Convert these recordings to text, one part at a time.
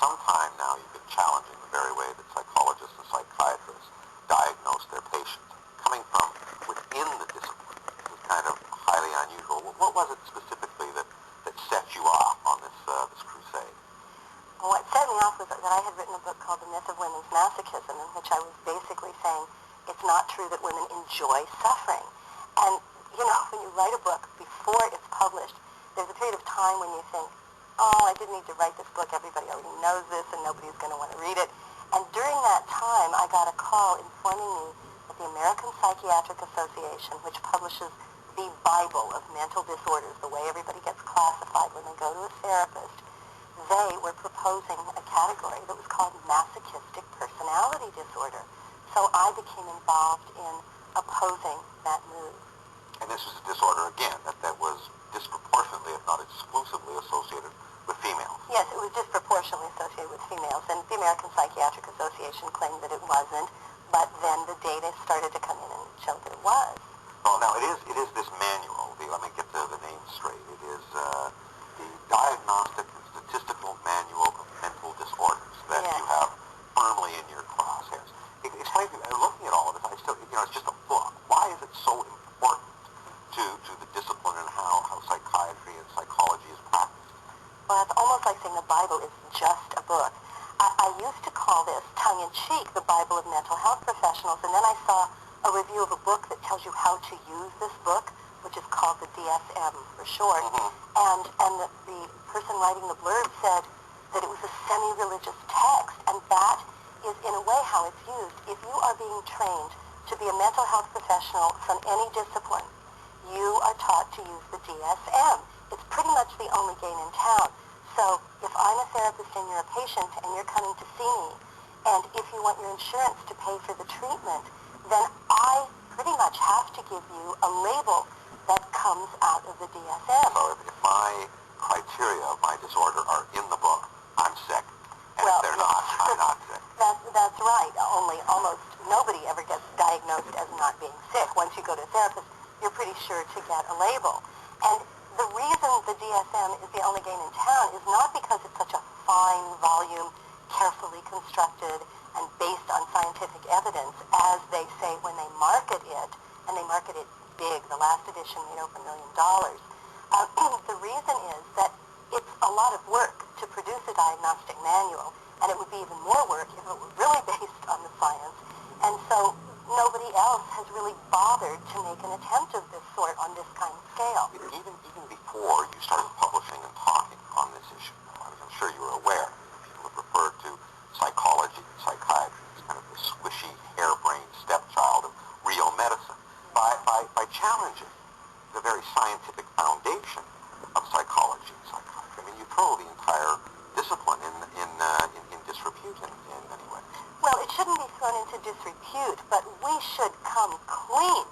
some time now you've been challenging the very way that psychologists and psychiatrists diagnose their patients. Coming from within the discipline, this is kind of highly unusual. What was it specifically that set you off on this crusade? Well, what set me off was that I had written a book called The Myth of Women's Masochism, in which I was basically saying it's not true that women enjoy suffering. And, you know, when you write a book before it's published, there's a period of time when you think, oh, I didn't need to write this book. Everybody already knows this, and nobody's going to want to read it. And during that time, I got a call informing me that the American Psychiatric Association, which publishes the Bible of mental disorders, the way everybody gets classified when they go to a therapist, they were proposing a category that was called masochistic personality disorder. So I became involved in opposing that move. And this was a disorder, again, that was disproportionately, if not exclusively, associated with females. Yes, it was disproportionately associated with females, and the American Psychiatric Association claimed that it wasn't, but then the data started to come in and show that it was. Well, now, it is this manual, let me get the name straight. It is the Diagnostic and Statistical Manual of Mental Disorders that you have firmly in your crosshairs. Explain to me, looking at all of this, I still, it's just a book. Why is it so important to the discipline and how psychiatry and psychology is practiced? Well, it's almost like saying the Bible is just a book. I used to call this, tongue-in-cheek, the Bible of mental health professionals, and then I saw a review of a book that tells you how to use this book, which is called the DSM for short, and the person writing the blurb said that it was a semi-religious text, and that is in a way how it's used. If you are being trained to be a mental health professional from any discipline, you are taught to use the DSM. It's pretty much the only game in town. So if I'm a therapist and you're a patient and you're coming to see me, and if you want your insurance to pay for the treatment, then I pretty much have to give you a label that comes out of the DSM. So if my criteria of my disorder are in the book, I'm sick. And if they're not, I'm not sick. That's right. Only almost nobody ever gets diagnosed as not being sick. Once you go to a therapist, you're pretty sure to get a label. And the reason the DSM is the only game in town is not because it's such a fine volume, carefully constructed, and based on scientific evidence, as they say when they market it, and they market it big. The last edition made over $1 million. The reason is that it's a lot of work to produce a diagnostic manual, and it would be even more work if it were really based on the science. And so nobody else has really bothered to make an attempt of this sort on this kind of scale. Even before you started publishing and talking on this issue, I'm sure you were aware, people have referred to psychology and psychiatry as kind of the squishy, harebrained stepchild of real medicine. By challenging the very scientific foundation of psychology and psychiatry, I mean, you throw the entire discipline in disrepute in many ways. Well, it shouldn't be thrown into disrepute, but we should come clean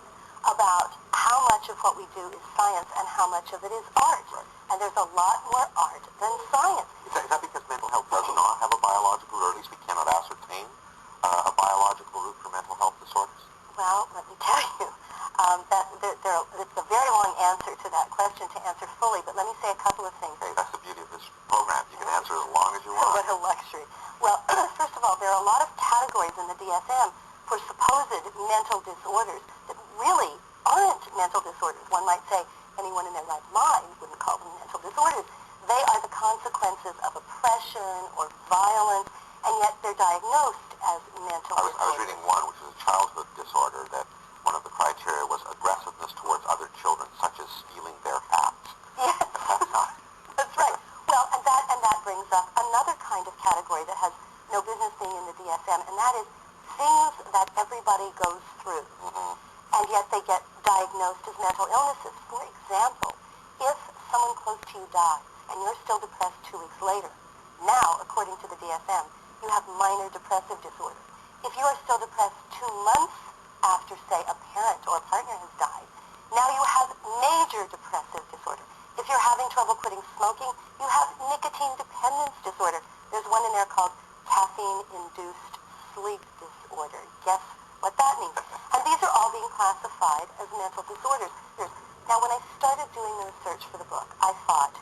about how much of what we do is science and how much of it is art. Right. And there's a lot more art than science. Is that because mental health does not have a biological root, or at least we cannot ascertain a biological root for mental health disorders? Well, let me tell you, it's a very long answer to that question to answer fully, but let me say a couple of things. Hey, that's the beauty of this program. You can answer as long as you want. What a luxury. Well, first of all, there are a lot of categories in the DSM for supposed mental disorders that really aren't mental disorders. One might say anyone in their right mind wouldn't call them mental disorders. They are the consequences of oppression or violence, and yet they're diagnosed as mental disorders. I was reading one, which was a childhood disorder, that one of the criteria was aggressiveness towards other children, such as stealing their hats. Yes. That's right. Well, and that brings up another kind of category that has no business being in the DSM, and that is things that everybody goes through, and yet they get diagnosed as mental illnesses. For example, if someone close to you dies and you're still depressed 2 weeks later, now, according to the DSM, you have minor depressive disorder. If you are still depressed 2 months after, say, a parent or a partner has died, now you have major depressive disorder. If you're having trouble quitting smoking, you have nicotine dependence disorder. There's one in there called caffeine-induced sleep disorder. Guess what that means? And these are all being classified as mental disorders. Now, when I started doing the research for the book, I thought,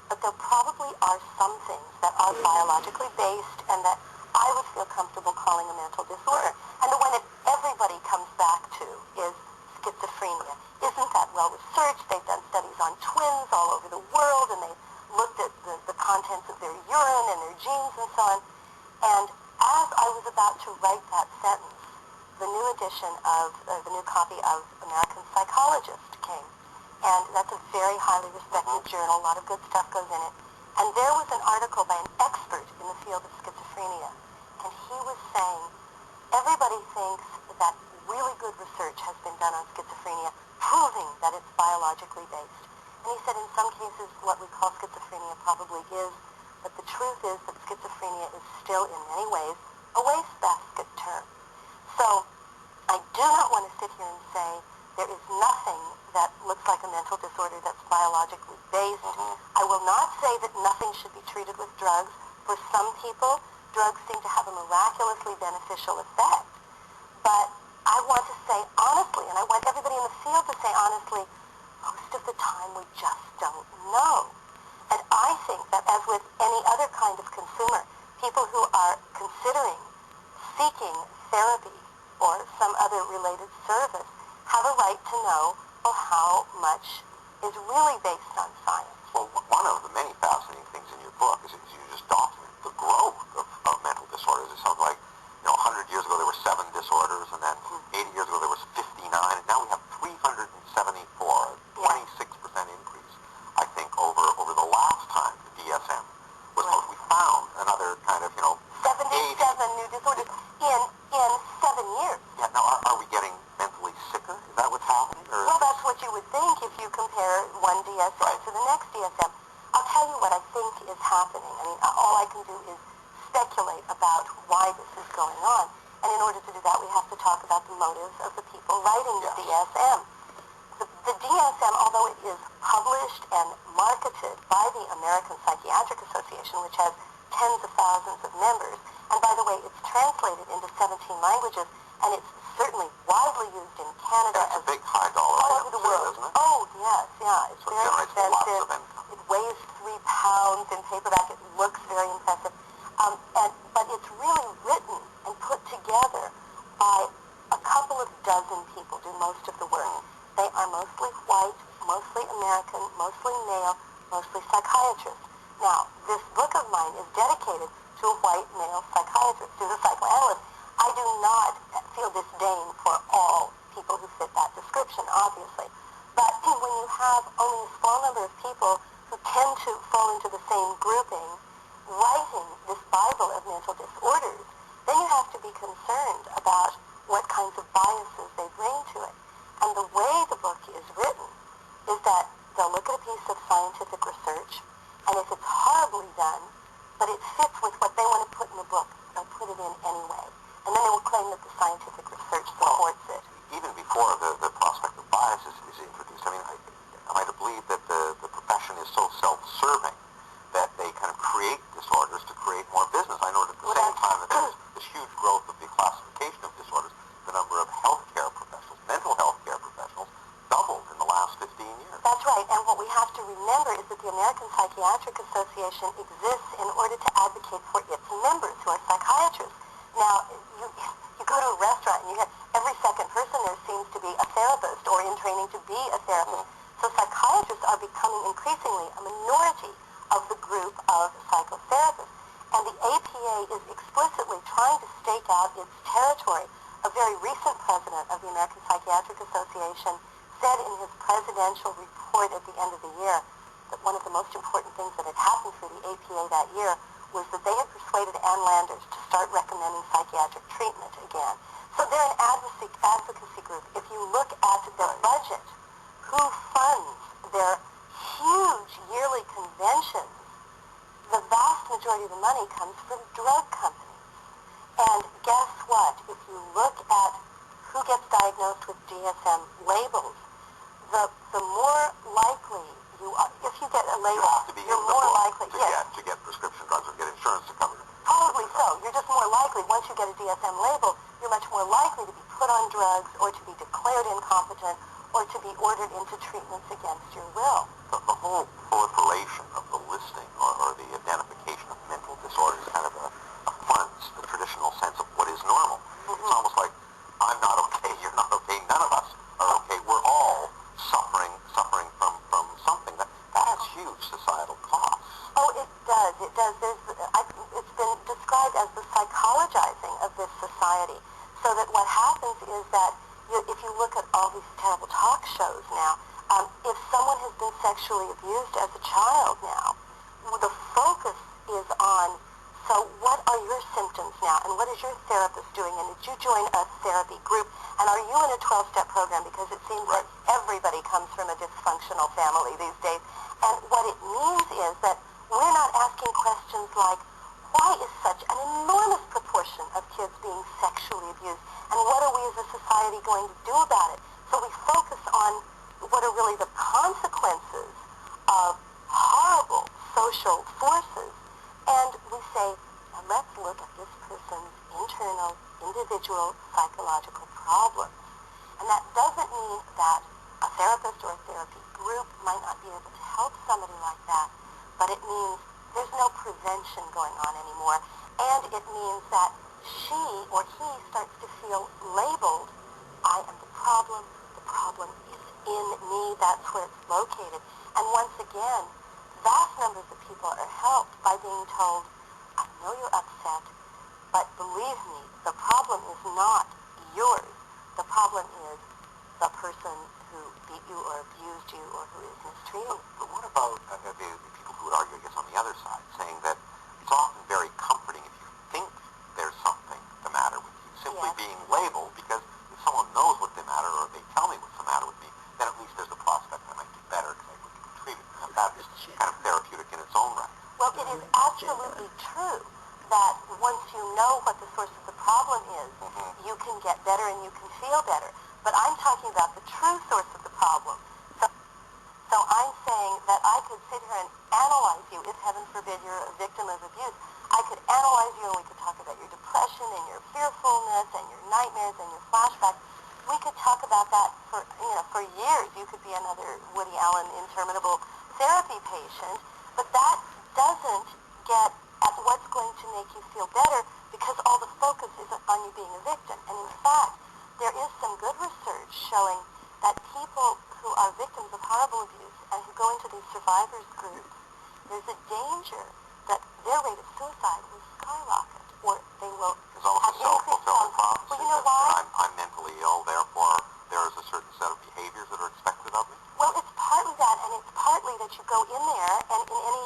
but there probably are some things that are biologically based and that I would feel comfortable calling a mental disorder. And the one that everybody comes back to is schizophrenia. Isn't that well researched? They've done studies on twins all over the world, and they looked at the contents of their urine and their genes and so on. And as I was about to write that sentence, the new edition of, the new copy of American Psychologist came. And that's a very highly respected journal. A lot of good stuff goes in it. And there was an article by an expert in the field of schizophrenia. And he was saying, everybody thinks that really good research has been done on schizophrenia, proving that it's biologically based. And he said in some cases what we call schizophrenia probably is, but the truth is that schizophrenia is still in many ways a wastebasket term. So I do not want to sit here and say there is nothing that looks like a mental disorder that's biologically based. I will not say that nothing should be treated with drugs. For some people, drugs seem to have a miraculously beneficial effect. But I want to say honestly, and I want everybody in the field to say honestly, most of the time we just don't know. And I think that as with any other kind of consumer, people who are considering seeking therapy or some other related service have a right to know, well, how much is really based on science. Well, one of the many fascinating things in your book is you just document the growth of mental disorders. It sounds like, 100 years ago there were 7 disorders, and then 80 years ago there was 59, and now we have 374, a 26% increase, I think, over the last time the DSM was we found another kind of, 77 new disorders in 7 years. Yeah, now are we getting mentally sicker? Is that what's happening? Or well, that's what you would think if you compare one DSM to the next DSM. I'll tell you what I think is happening. I mean, all I can do is speculate about why this is going on. And in order to do that, we have to talk about the motives of the people writing the DSM. The DSM, although it is published and marketed by the American Psychiatric Association, which has tens of thousands of members, and by the way, it's translated into 17 languages, and it's certainly widely used in Canada. It's a big high dollar all item over the too, world. isn't it? Oh, yes, yeah. It's so very it generates lots expensive. of income. It weighs 3 pounds in paperback. It looks very impressive. But it's really written and put together by a couple of dozen people do most of the work. They are mostly white, mostly American, mostly male, mostly psychiatrists. Now, this book of mine is dedicated to a white male psychiatrist, who's a psychoanalyst. I do not feel disdain for all people who fit that description, obviously. But when you have only a small number of people who tend to fall into the same grouping, writing this Bible of mental disorders, then you have to be concerned about what kinds of biases they bring to it. And the way the book is written is that they'll look at a piece of scientific research, and if it's horribly done, but it fits with what they want to put in the book, they'll put it in anyway. And then they will claim that the scientific research supports it. Even before the prospect of bias is introduced, I mean, am I to believe that the profession is so self-serving that they kind of create disorders to create more business? I know that at the same time that there's this huge growth of the classification of disorders, the number of healthcare professionals, mental health care professionals, doubled in the last 15 years. That's right, and what we have to remember is that the American Psychiatric Association exists in order to advocate for its members who are psychiatrists. Now, you go to a restaurant and you have every second person there seems to be a therapist or in training to be a therapist. So psychiatrists are becoming increasingly a minority of the group of psychotherapists. And the APA is explicitly trying to stake out its territory. A very recent president of the American Psychiatric Association said in his presidential report at the end of the year that one of the most important things that had happened for the APA that year was that they had persuaded Ann Landers to start recommending psychiatric treatment again. So they're an advocacy group. If you look at their budget, who funds their huge yearly conventions, the vast majority of the money comes from drug companies. And guess what? If you look at who gets diagnosed with DSM labels, the more likely you are, if you get a label, you're more likely to get prescription drugs or get insurance to cover it. Probably so. You're just more likely, once you get a DSM label, you're much more likely to be put on drugs or to be declared incompetent or to be ordered into treatments against your will. The whole proliferation of the list does, it's been described as the psychologizing of this society. So that what happens is that if you look at all these terrible talk shows now, if someone has been sexually abused as a child now, the focus is on, so what are your symptoms now, and what is your therapist doing, and did you join a therapy group, and are you in a 12-step program, because it seems like everybody comes from a dysfunctional family these days. And what it means is that we're not asking questions like, why is such an enormous proportion of kids being sexually abused, and what are we as a society going to do about it? So we focus on what are really the consequences of horrible social forces, and we say, now let's look at this person's internal, individual, psychological problems. And that doesn't mean that a therapist or a therapy group might not be able to help somebody like that, but it means there's no prevention going on anymore, and it means that she or he starts to feel labeled, I am the problem is in me, that's where it's located. And once again, vast numbers of people are helped by being told, I know you're upset, but believe me, the problem is not yours. The problem is the person who beat you or abused you or who is mistreating you. But what about the people who would argue, I guess, on the other side, saying that it's often very comforting if you think there's something the matter with you, simply being labeled, because if someone knows what's the matter or they tell me what's the matter with me, then at least there's a prospect I might get better because I would get treated. Now, that is kind of therapeutic in its own right. Well, it is absolutely true that once you know what the source of the problem is, you can get better and you can feel better. But I'm talking about the true source of the problem. So I'm saying that I could sit here and analyze you, if heaven forbid you're a victim of abuse. I could analyze you and we could talk about your depression and your fearfulness and your nightmares and your flashbacks. We could talk about that for years. You could be another Woody Allen interminable therapy patient, but that doesn't get at what's going to make you feel better, because all the focus is on you being a victim. And in fact, there is some good research showing that people who are victims of horrible abuse and who go into these survivors groups, there's a danger that their rate of suicide will skyrocket, or they will It's almost a self-fulfilling prophecy. Well, you know why? I'm mentally ill, therefore there is a certain set of behaviors that are expected of me. Well, it's partly that, and it's partly that you go in there, and in any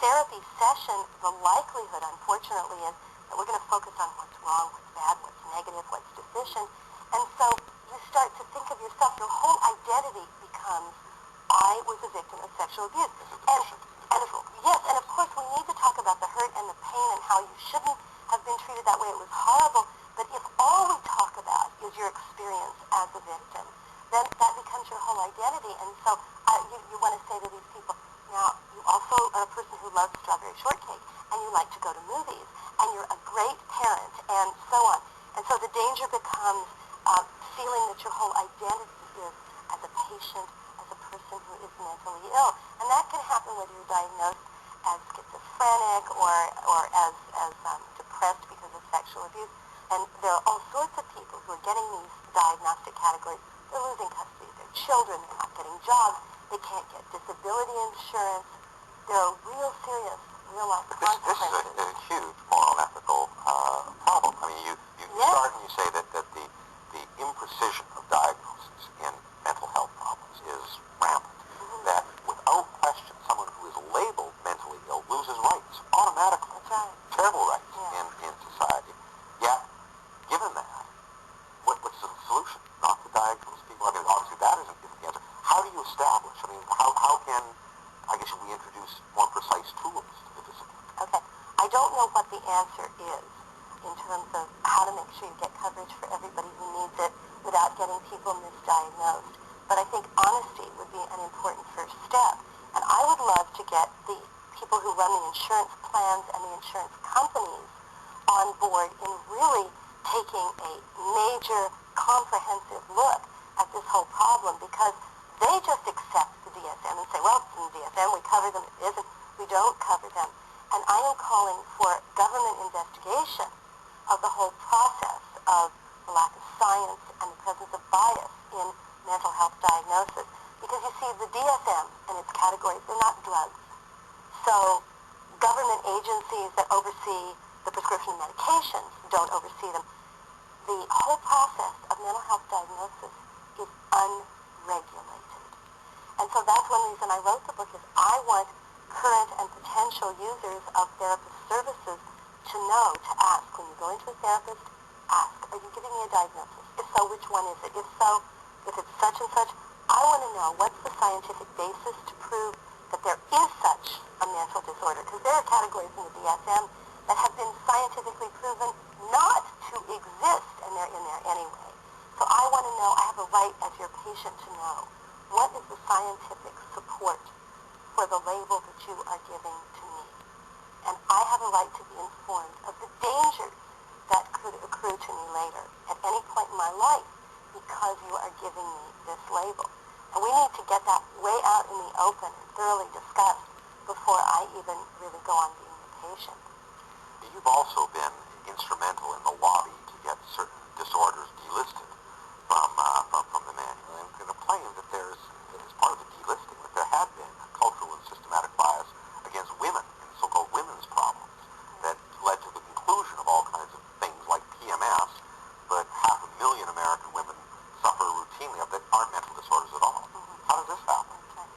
therapy session, the likelihood, unfortunately, is that we're going to focus on what's wrong, what's bad, what's negative, what's deficient. And so you start to think of yourself, your whole identity becomes, I was a victim of sexual abuse. Yes, and of course we need to talk about the hurt and the pain and how you shouldn't have been treated that way. It was horrible. But if all we talk about is your experience as a victim, then that becomes your whole identity. And so you want to say to these people, now, you also are a person who loves strawberry shortcake, and you like to go to movies, and you're a great parent, and so on. And so the danger becomes feeling that your whole identity is as a patient, as a person who is mentally ill. And that can happen whether you're diagnosed as schizophrenic or as depressed because of sexual abuse. And there are all sorts of people who are getting these diagnostic categories. They're losing custody of their children, they're not getting jobs, they can't get disability insurance. There are real serious, real-life consequences. This is a huge moral and ethical problem. I mean, you start and you say that the imprecision of diagnosis in mental health problems is rampant. That without question, someone who is labeled mentally ill loses rights automatically. That's right. Terrible rights in society. Yet, given that, what's the solution? Not to diagnose people. I mean, obviously that isn't the answer. How do you establish? I mean, how can, I guess, we introduce more precise tools to the discipline? Okay. I don't know what the answer is in terms of how to make sure you get coverage for everybody who needs it without getting people misdiagnosed. But I think honesty would be an important first step. And I would love to get the people who run the insurance plans and the insurance companies on board in really taking a major, comprehensive look at this whole problem, because they just accept the DSM and say, well, it's in the DSM, we cover them. If it isn't, we don't cover them. And I am calling for government investigation of the whole process of the lack of science and the presence of bias in mental health diagnosis. Because you see, the DSM and its categories, they're not drugs. So government agencies that oversee the prescription of medications don't oversee them. The whole process of mental health diagnosis is unregulated. And so that's one reason I wrote the book, is I want current and potential users of therapist services to know, to ask, when you go into a therapist, ask, are you giving me a diagnosis? If so, which one is it? If so, if it's such and such, I want to know what's the scientific basis to prove that there is such a mental disorder. Because there are categories in the DSM that have been scientifically proven not to exist, and they're in there anyway. So I want to know, I have a right as your patient to know, what is the scientific support for the label that you are giving to me? And I have a right to be informed of the dangers that could accrue to me later at any point in my life because you are giving me this label. And we need to get that way out in the open and thoroughly discussed before I even really go on being the patient. You've also been instrumental in the lobby to get certain disorders delisted from the manual, and going to claim that there's, as part of the delisting, that there had been a cultural and systematic bias against women and so-called women's problems that led to the conclusion of all kinds of things like PMS, but 500,000 American women suffer routinely of that aren't mental disorders at all. How does this happen? Okay.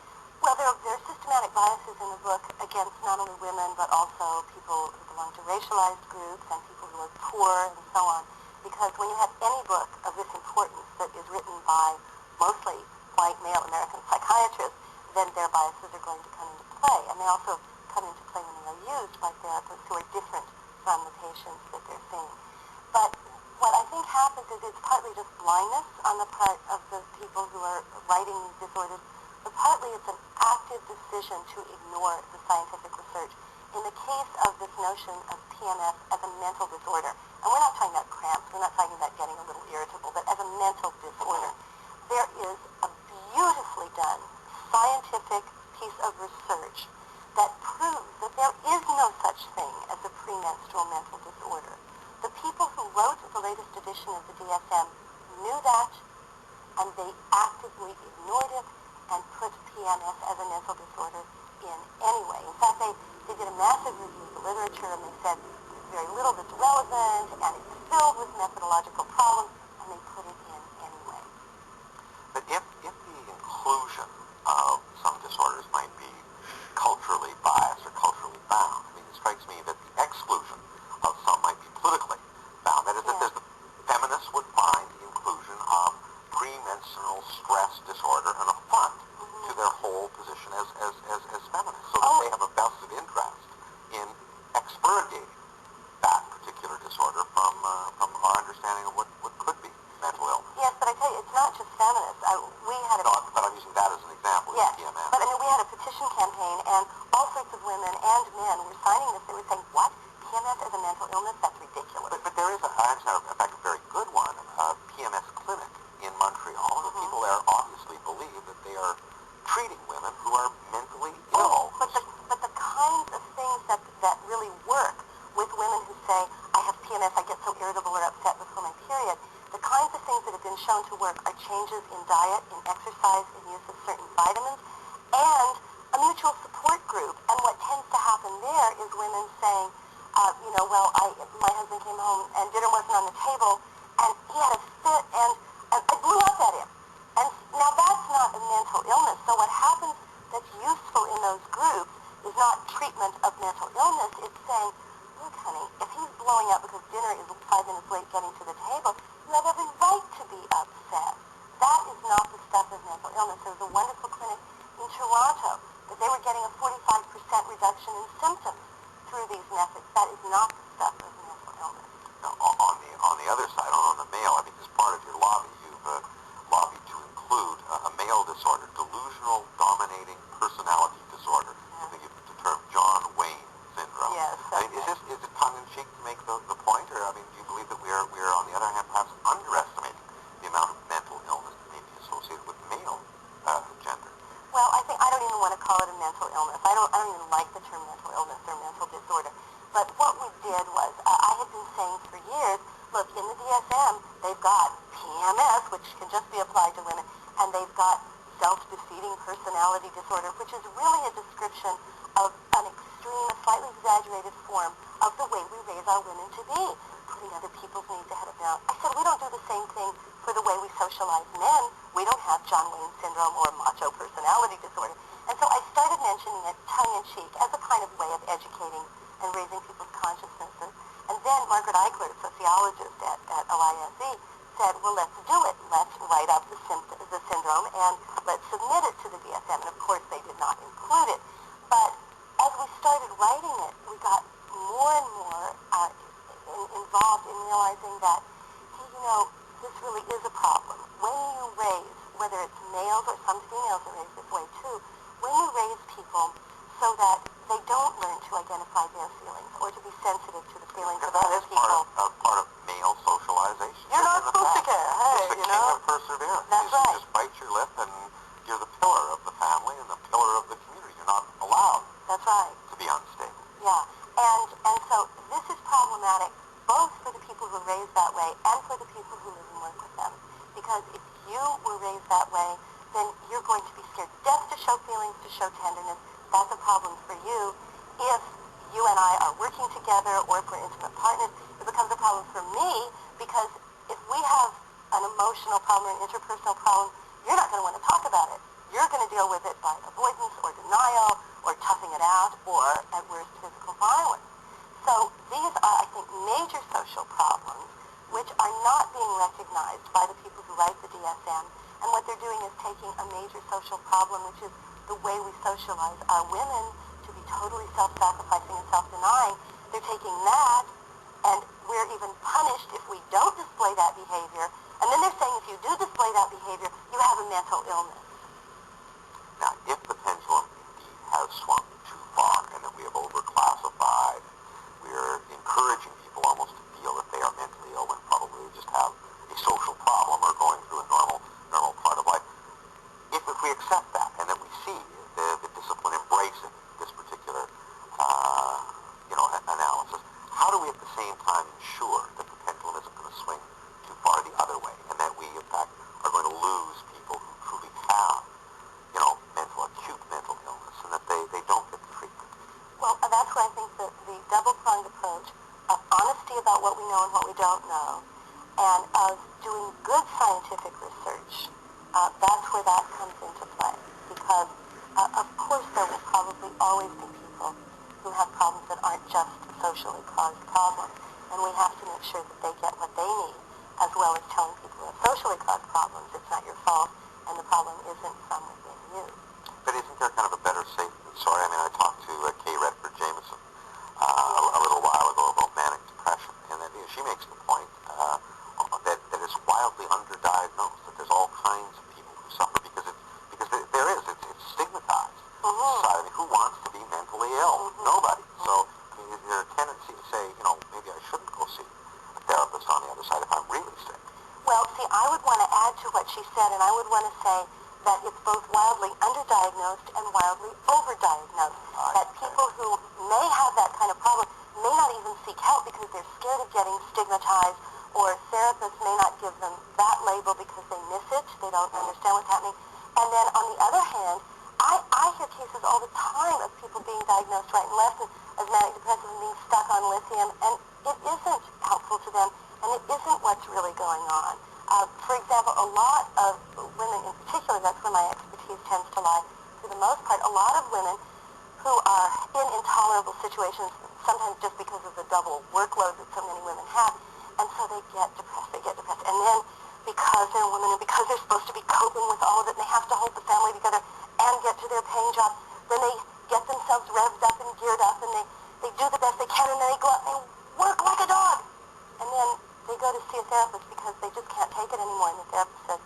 Well, there are systematic biases in the book against not only women, but also people who belong to racialized groups and people who are poor and so on. Because when you have any book of this importance that is written by mostly white male American psychiatrists, then their biases are going to come into play. And they also come into play when they are used by therapists who are different from the patients that they're seeing. But what I think happens is it's partly just blindness on the part of the people who are writing these disorders, but partly it's an active decision to ignore the scientific research. In the case of this notion of PMS as a mental disorder, and we're not talking about cramps, we're not talking about getting a little irritable, but as a mental disorder, there is a beautifully done scientific piece of research that proves that there is no such thing as a premenstrual mental disorder. The people who wrote the latest edition of the DSM knew that, and they actively ignored it and put PMS as a mental disorder in anyway. In fact, they did a massive review of the literature, and they said there's very little that's relevant, and it's filled with methodological problems, and they put it in anyway. But if the inclusion of some disorders might be culturally biased or culturally bound, I mean, it strikes me that the exclusion of some might be politically bound. That is, that there's the feminists would find the inclusion of premenstrual stress disorder an affront to their whole position as feminists, so that they have a vested interest in expurgating that particular disorder from our understanding of what could be mental illness. Yes, but I tell you, it's not just feminists. We had a... No, but I'm using that as an example. Yes, PMS. but I mean, we had a petition campaign, and all sorts of women and men were signing this. They were saying, what? PMS as a mental illness? That's ridiculous. But there is, I understand, in fact, a very good one, a PMS clinic in Montreal. The people there obviously believe that they are treating women who are mentally ill. But the kinds of things that really work with women who say, I have PMS, I get so irritable or upset before my period, the kinds of things that have been shown to work are changes in diet, in exercise, in use of certain vitamins, and a mutual support group. And what tends to happen there is women saying, my husband came home and dinner wasn't on the table, and he had a fit, and I blew up at him. And now that's not a mental illness. So what happens that's useful in those groups is not treatment of mental illness. It's saying, look, honey, if he's blowing up because dinner is 5 minutes late getting to the table, you have every right to be upset. That is not the stuff of mental illness. There was a wonderful clinic in Toronto that they were getting a 45% reduction in symptoms through these methods. That is not the stuff of mental illness. Now, on the other side, on the male, I think as part of your lobby, you've lobbied to include a male disorder, delusional dominating personality disorder. I think it's the term John Wayne syndrome. Yes. I mean, is it tongue-in-cheek to make the point, or I mean, do you believe that we are on the other hand perhaps underestimating the amount of mental illness that may be associated with male gender? Well, I don't even want to call it a mental illness. I don't even like the term mental illness or mental disorder. But what we did was, I had been saying for years, look, in the DSM, they've got PMS, which can just be applied to women, and they've got self-defeating personality disorder, which is really a description of an extreme, a slightly exaggerated form of the way we raise our women to be, putting other people's needs ahead of their own. I said, we don't do the same thing for the way we socialize men. We don't have John Wayne syndrome or macho personality disorder. And so I started mentioning it tongue-in-cheek as a kind of way of educating and raising people's consciousnesses. And then Margaret Eichler, a sociologist at OISE, said, well, let's do it. Let's write up the syndrome and let's submit it to the DSM. And of course, they did not include it. But as we started writing it, we got more and more involved in realizing that, hey, this really is a problem. When you raise, whether it's males or some females are raised this way too, when you raise people so that they don't learn to identify their feelings or to be sensitive to the feelings of other people. Part of male socialization. You're not supposed to care, hey, It's the king of perseverance. That's right. You just bite your lip and you're the pillar of the family and the pillar of the community. You're not allowed That's right. to be unstable. Yeah, and so this is problematic both for the people who are raised that way and for the people who live and work with them. Because if you were raised that way, then you're going to be scared to death to show feelings, to show tenderness. That's a problem for you. If you and I are working together or if we're intimate partners, it becomes a problem for me because if we have an emotional problem or an interpersonal problem, you're not going to want to talk about it. You're going to deal with it by avoidance or denial or toughing it out or, at worst, physical violence. So these are, I think, major social problems which are not being recognized by the people who write the DSM. And what they're doing is taking a major social problem, which is the way we socialize our women to be totally self-sacrificing and self-denying. They're taking that, and we're even punished if we don't display that behavior. And then they're saying if you do display that behavior, you have a mental illness. Now, if the pendulum indeed has swung too far and that we have overclassified, we're encouraging people almost to feel that they are mentally ill when probably they just have a social problem or going through a normal part of life. If we accept that and that we see the discipline embracing this particular analysis, how do we at the same time ensure that the pendulum isn't going to swing too far the other way and that we, in fact, are going to lose people who truly have, acute mental illness and that they don't get the treatment? Well, that's where I think that the double-pronged approach of honesty about what we know and what we don't know and of doing good scientific research, that's where that comes into play. Because, of course, there will probably always be people who have problems that aren't just socially caused problems. And we have to make sure that they get what they need, as well as telling people who have socially caused problems, it's not your fault, and the problem isn't from within you. But isn't there kind of a better safe than sorry? I mean, I talked to Kay Redford Jameson a little while ago about manic depression, and that she makes the point that it's wildly underdiagnosed, that there's all kinds of people who suffer because it's stigmatized. Mm-hmm. So, I mean, who wants to be mentally ill? Mm-hmm. Nobody. So, I mean, is there a tendency to say, maybe I shouldn't go see a therapist on the other side if I'm really sick? Well, see, I would want to add to what she said, and I would want to say that it's both wildly underdiagnosed and wildly overdiagnosed. That people who may have that kind of problem may not even seek help because they're scared of getting stigmatized, or therapists may not give them that label because they miss it, they don't understand what's happening. And then on the other hand, I hear cases all the time of people being diagnosed right and left as manic depressive and being stuck on lithium, and it isn't helpful to them, and it isn't what's really going on. For example, a lot of women in particular, that's where my expertise tends to lie, for the most part, a lot of women who are in intolerable situations, sometimes just because of the double workload that so many women have, and so they get depressed, and then because they're women and because they're supposed to be coping with all of it, and they have to hold the family together and get to their paying job, then they get themselves revved up and geared up, and they do the best they can, and then they go out and they work like a dog, and then they go to see a therapist because they just can't take it anymore, and the therapist says,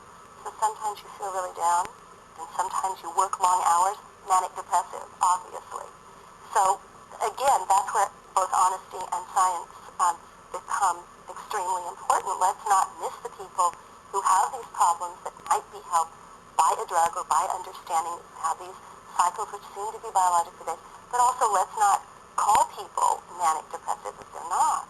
so sometimes you feel really down, and sometimes you work long hours, manic depressive, obviously. So, again, that's where both honesty and science become extremely important. Let's not miss the people who have these problems that might be helped by a drug or by understanding how these cycles, which seem to be biologically based, but also let's not call people manic depressive if they're not.